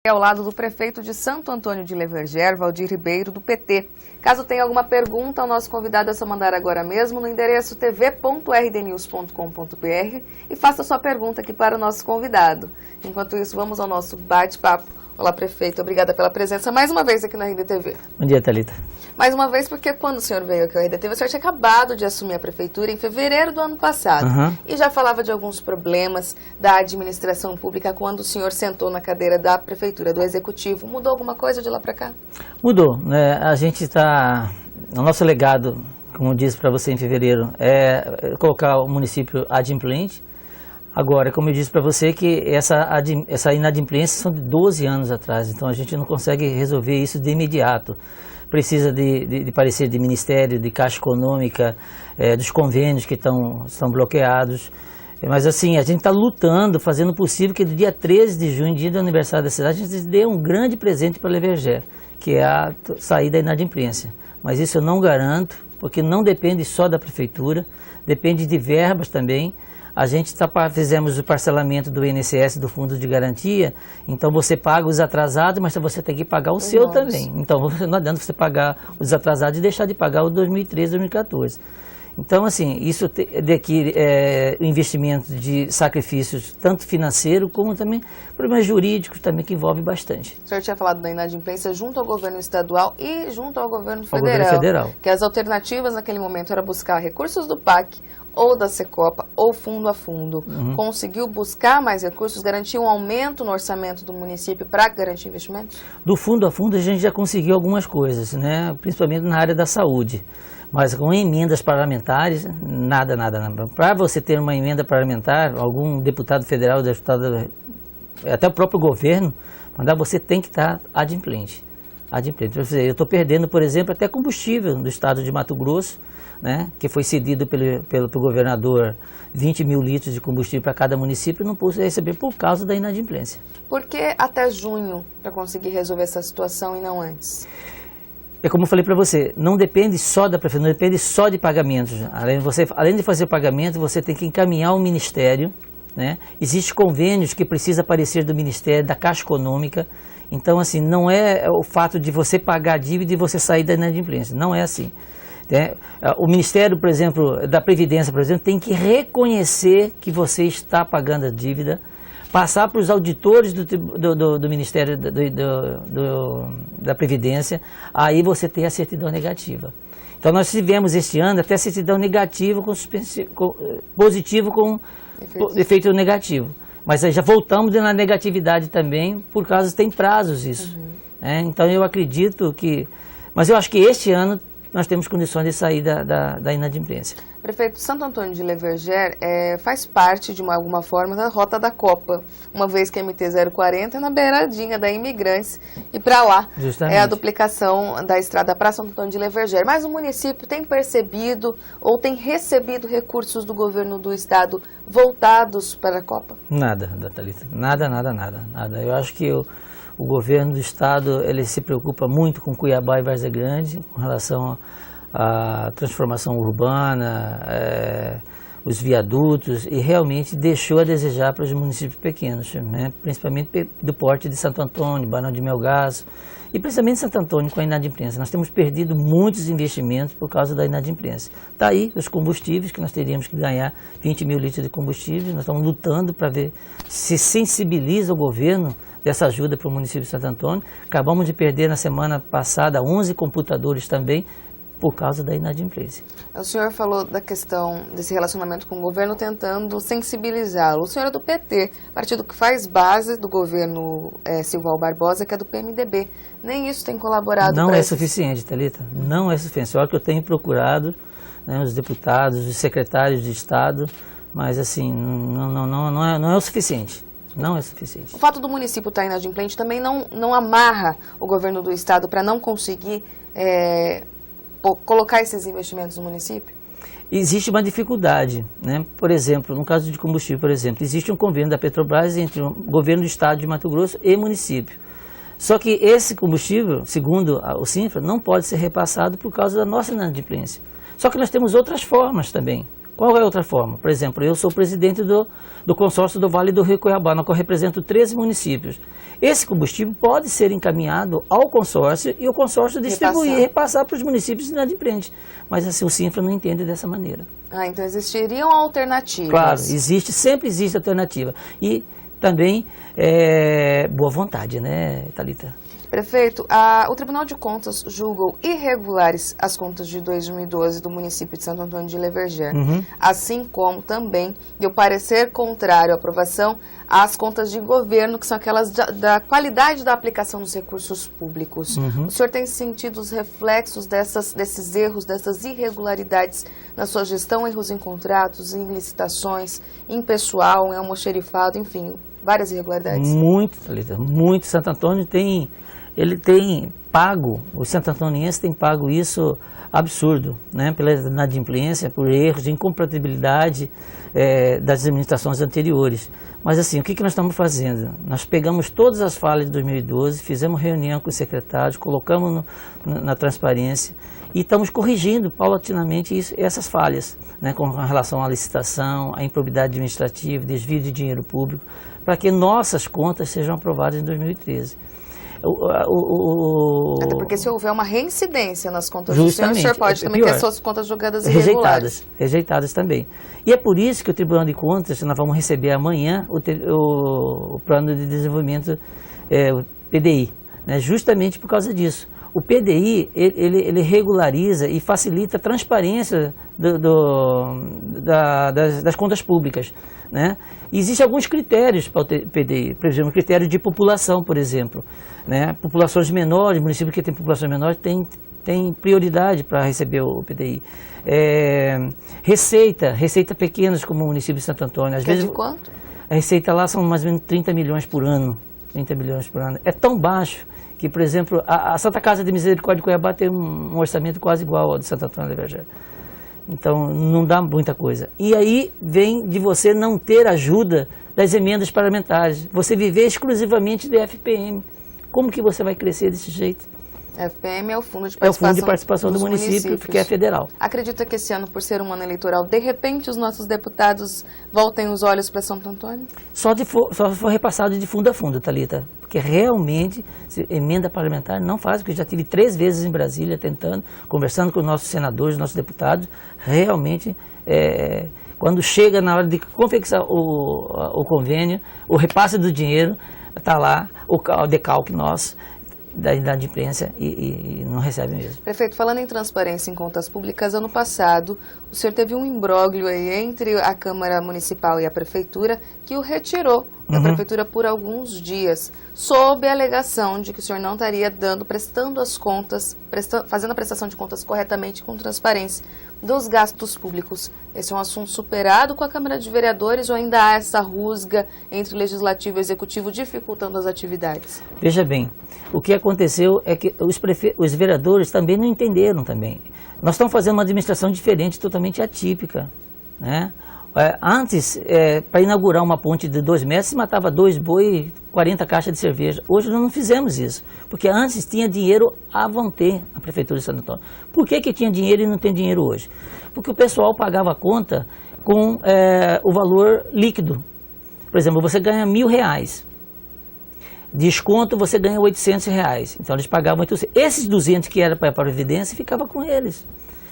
Ao lado do prefeito de Santo Antônio de Leverger, Valdir Ribeiro, do PT. Caso tenha alguma pergunta, o nosso convidado é só mandar agora mesmo no endereço tv.rdnews.com.br e faça sua pergunta aqui para o nosso convidado. Enquanto isso, vamos ao nosso bate-papo. Olá, prefeito. Obrigada pela presença mais uma vez aqui na RDTV. Bom dia, Thalita. Mais uma vez, porque quando o senhor veio aqui à RDTV, o senhor tinha acabado de assumir a prefeitura em fevereiro do ano passado. E já falava de alguns problemas da administração pública quando o senhor sentou na cadeira da prefeitura, do executivo. Mudou alguma coisa de lá para cá? Mudou, né? A gente está... O nosso legado, como eu disse para você em fevereiro, é colocar o município adimplente. Agora, como eu disse para você, que essa inadimplência são de 12 anos atrás, então a gente não consegue resolver isso de imediato. Precisa de parecer de Ministério, de Caixa Econômica, dos convênios que estão bloqueados. Mas assim, a gente está lutando, fazendo o possível que no dia 13 de junho, dia do aniversário da cidade, a gente dê um grande presente para Leverger, que é a saída da inadimplência. Mas isso eu não garanto, porque não depende só da prefeitura, depende de verbas também. A gente fizemos o parcelamento do INSS, do Fundo de Garantia, então você paga os atrasados, mas você tem que pagar o seu também. Então não adianta você pagar os atrasados e deixar de pagar o 2013, 2014. Então, assim, isso daqui o investimento de sacrifícios, tanto financeiro como também problemas jurídicos também que envolve bastante. O senhor tinha falado da inadimplência junto ao governo estadual e junto ao governo federal. Que as alternativas naquele momento era buscar recursos do PAC, ou da Secopa, ou fundo a fundo. Conseguiu buscar mais recursos, garantir um aumento no orçamento do município para garantir investimentos? Do fundo a fundo a gente já conseguiu algumas coisas, né? Principalmente na área da saúde. Mas com emendas parlamentares, nada. Para você ter uma emenda parlamentar, algum deputado federal, até o próprio governo, você tem que estar adimplente. Eu estou perdendo, por exemplo, até combustível do estado de Mato Grosso, né, que foi cedido pelo governador 20 mil litros de combustível para cada município, não pude receber por causa da inadimplência. Por que até junho para conseguir resolver essa situação e não antes? É como eu falei para você, não depende só da prefeitura, não depende só de pagamentos. Além de fazer o pagamento, você tem que encaminhar o Ministério, né? Existem convênios que precisam aparecer do Ministério, da Caixa Econômica. Então, assim, não é o fato de você pagar a dívida e você sair da inadimplência. Não é assim. O Ministério, por exemplo, da Previdência, por exemplo, tem que reconhecer que você está pagando a dívida, passar para os auditores do Ministério da Previdência, aí você tem a certidão negativa. Então nós tivemos este ano até certidão negativa positivo com efeito negativo. Mas aí já voltamos na negatividade também, por causa tem prazos isso. Então eu acredito que... Mas eu acho que este ano nós temos condições de sair da inadimplência. Prefeito, Santo Antônio de Leverger faz parte, de alguma forma, da rota da Copa, uma vez que a MT-040 é na beiradinha da Imigrantes e para lá é a duplicação da estrada para Santo Antônio de Leverger. Mas o município tem percebido ou tem recebido recursos do governo do estado voltados para a Copa? Nada, Thalita. Nada. Eu acho que o governo do estado ele se preocupa muito com Cuiabá e Várzea Grande, com relação a transformação urbana, os viadutos, e realmente deixou a desejar para os municípios pequenos, né? Principalmente do porte de Santo Antônio, Barão de Melgaço, e principalmente Santo Antônio com a inadimplência. Nós temos perdido muitos investimentos por causa da inadimplência. Está aí os combustíveis, que nós teríamos que ganhar 20 mil litros de combustível, nós estamos lutando para ver se sensibiliza o governo dessa ajuda para o município de Santo Antônio. Acabamos de perder na semana passada 11 computadores também, por causa da inadimplência. O senhor falou da questão desse relacionamento com o governo, tentando sensibilizá-lo. O senhor é do PT, partido que faz base do governo Silval Barbosa, que é do PMDB. Nem isso tem colaborado. Não é suficiente, Thalita. Não é suficiente. Olha que eu tenho procurado, né, os deputados, os secretários de Estado, mas assim, não é o suficiente. Não é suficiente. O fato do município estar inadimplente também não amarra o governo do Estado para não conseguir colocar esses investimentos no município? Existe uma dificuldade, né? Por exemplo, no caso de combustível, por exemplo, existe um convênio da Petrobras entre o governo do estado de Mato Grosso e município. Só que esse combustível, segundo o CINFRA, não pode ser repassado por causa da nossa inadimplência. Só que nós temos outras formas também, Qual é a outra forma? Por exemplo, eu sou presidente do consórcio do Vale do Rio Cuiabá, no qual eu represento 13 municípios. Esse combustível pode ser encaminhado ao consórcio e o consórcio distribuir e repassar para os municípios inadimplentes. Mas assim, o Sinfra não entende dessa maneira. Então existiriam alternativas. Claro, sempre existe alternativa. E também boa vontade, né, Thalita? Prefeito, o Tribunal de Contas julgou irregulares as contas de 2012 do município de Santo Antônio de Leverger, assim como também deu parecer contrário à aprovação às contas de governo, que são aquelas da qualidade da aplicação dos recursos públicos. O senhor tem sentido os reflexos desses erros, dessas irregularidades na sua gestão, erros em contratos, em licitações, em pessoal, em almoxerifado, enfim, várias irregularidades? Muito, Thalita, muito. Santo Antônio tem pago, os santo-antonienses têm pago isso absurdo, né, pela inadimplência, por erros de incompatibilidade das administrações anteriores. Mas assim, o que nós estamos fazendo? Nós pegamos todas as falhas de 2012, fizemos reunião com os secretários, colocamos na transparência e estamos corrigindo paulatinamente essas falhas, né, com relação à licitação, à improbidade administrativa, desvio de dinheiro público, para que nossas contas sejam aprovadas em 2013. Até porque se houver uma reincidência nas contas do senhor, o senhor pode também ter suas contas julgadas irregulares. Rejeitadas também. E é por isso que o Tribunal de Contas, nós vamos receber amanhã o Plano de Desenvolvimento, o PDI, né, justamente por causa disso. O PDI, ele regulariza e facilita a transparência das contas públicas, né? Existem alguns critérios para o PDI, por exemplo, critério de população, por exemplo, né? Populações menores, municípios que têm populações menores têm prioridade para receber o PDI. Receita pequenas, como o município de Santo Antônio. Às vezes, de quanto? A receita lá são mais ou menos 30 milhões por ano. 30 milhões por ano. É tão baixo que, por exemplo, a Santa Casa de Misericórdia de Cuiabá tem um orçamento quase igual ao de Santo Antônio de Leverger. Então, não dá muita coisa. E aí vem de você não ter ajuda das emendas parlamentares. Você viver exclusivamente do FPM. Como que você vai crescer desse jeito? FPM é o Fundo de Participação, é o Fundo de participação do município, que é federal. Acredita que esse ano, por ser um ano eleitoral, de repente os nossos deputados voltem os olhos para Santo Antônio? Só se for repassado de fundo a fundo, Thalita. Porque realmente, emenda parlamentar não faz, porque eu já tive 3 vezes em Brasília tentando, conversando com os nossos senadores, nossos deputados, realmente, quando chega na hora de confeccionar o convênio, o repasse do dinheiro, está lá o decalque nosso da inadimplência e não recebe mesmo. Prefeito, falando em transparência em contas públicas, ano passado o senhor teve um imbróglio aí entre a Câmara Municipal e a Prefeitura que o retirou da Prefeitura por alguns dias, sob a alegação de que o senhor não estaria prestando as contas, fazendo a prestação de contas corretamente com transparência dos gastos públicos. Esse é um assunto superado com a Câmara de Vereadores ou ainda há essa rusga entre o Legislativo e o Executivo dificultando as atividades? Veja bem, o que aconteceu é que os vereadores também não entenderam também. Nós estamos fazendo uma administração diferente, totalmente atípica, né? Antes, para inaugurar uma ponte de 2 metros, se matava 2 boi e 40 caixas de cerveja. Hoje nós não fizemos isso, porque antes tinha dinheiro à vontade a Prefeitura de Santo Antônio. Por que tinha dinheiro e não tem dinheiro hoje? Porque o pessoal pagava a conta com o valor líquido. Por exemplo, você ganha R$1.000. Desconto, você ganha R$800. Então eles pagavam 800. Esses 200 que era para a Previdência, ficava com eles.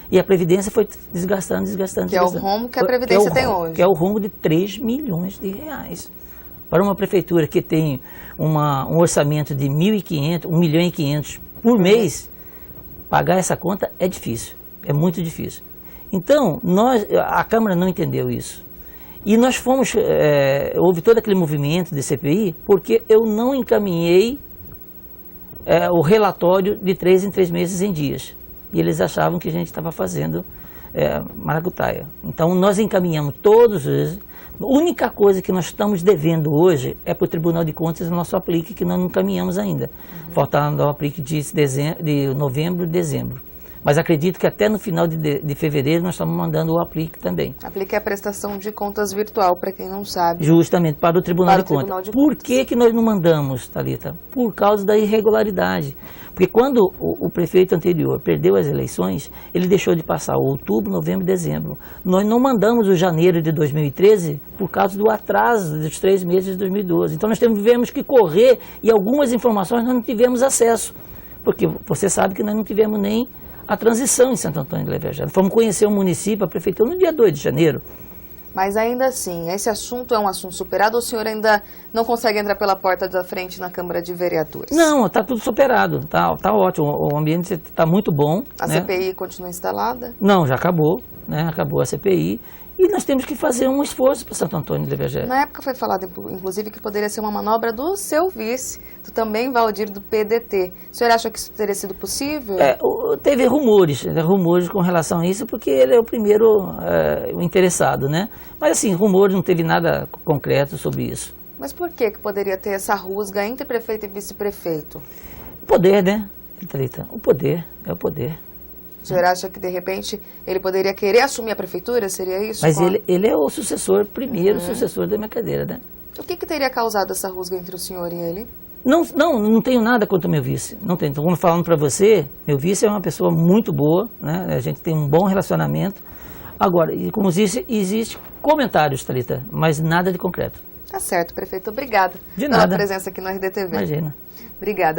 E a Previdência foi desgastando. Que é o rombo que a Previdência tem hoje. Que é o rombo de R$3 milhões. Para uma prefeitura que tem um orçamento de 1.500.000 por mês, pagar essa conta é difícil, é muito difícil. Então, a Câmara não entendeu isso. E nós houve todo aquele movimento de CPI, porque eu não encaminhei o relatório de 3 em 3 meses em dias. E eles achavam que a gente estava fazendo maracutaia. Então, nós encaminhamos todos os... A única coisa que nós estamos devendo hoje é para o Tribunal de Contas o nosso aplique, que nós não encaminhamos ainda. Faltando o aplique de novembro e dezembro. Mas acredito que até no final de fevereiro nós estamos mandando o aplique também. Aplique é a prestação de contas virtual, para quem não sabe. Justamente, para o Tribunal de Contas. Por que nós não mandamos, Thalita? Por causa da irregularidade. Porque quando o prefeito anterior perdeu as eleições, ele deixou de passar outubro, novembro e dezembro. Nós não mandamos o janeiro de 2013 por causa do atraso dos 3 meses de 2012. Então nós tivemos que correr e algumas informações nós não tivemos acesso. Porque você sabe que nós não tivemos nem a transição em Santo Antônio de Leverjera. Fomos conhecer o município, a prefeitura, no dia 2 de janeiro. Mas ainda assim, esse assunto é um assunto superado ou o senhor ainda não consegue entrar pela porta da frente na Câmara de Vereadores? Não, está tudo superado, tá ótimo, o ambiente está muito bom. A CPI continua instalada? Não, já acabou, né? Acabou a CPI. E nós temos que fazer um esforço para Santo Antônio de Leverjera. Na época foi falado, inclusive, que poderia ser uma manobra do seu vice, do também Valdir do PDT. O senhor acha que isso teria sido possível? Teve rumores com relação a isso, porque ele é o primeiro interessado, né? Mas assim, rumores, não teve nada concreto sobre isso. Mas por que poderia ter essa rusga entre prefeito e vice-prefeito? O poder, né, Thalita? O poder, é o poder. O senhor acha que, de repente, ele poderia querer assumir a prefeitura? Seria isso? Mas ele é o sucessor, primeiro sucessor da minha cadeira, né? O que teria causado essa rusga entre o senhor e ele? Não tenho nada contra o meu vice. Não tenho. Então, como falando para você, meu vice é uma pessoa muito boa, né? A gente tem um bom relacionamento. Agora, como disse, existe comentários, Thalita, mas nada de concreto. Tá certo, prefeito. Obrigada pela presença aqui no RDTV. Imagina. Obrigada.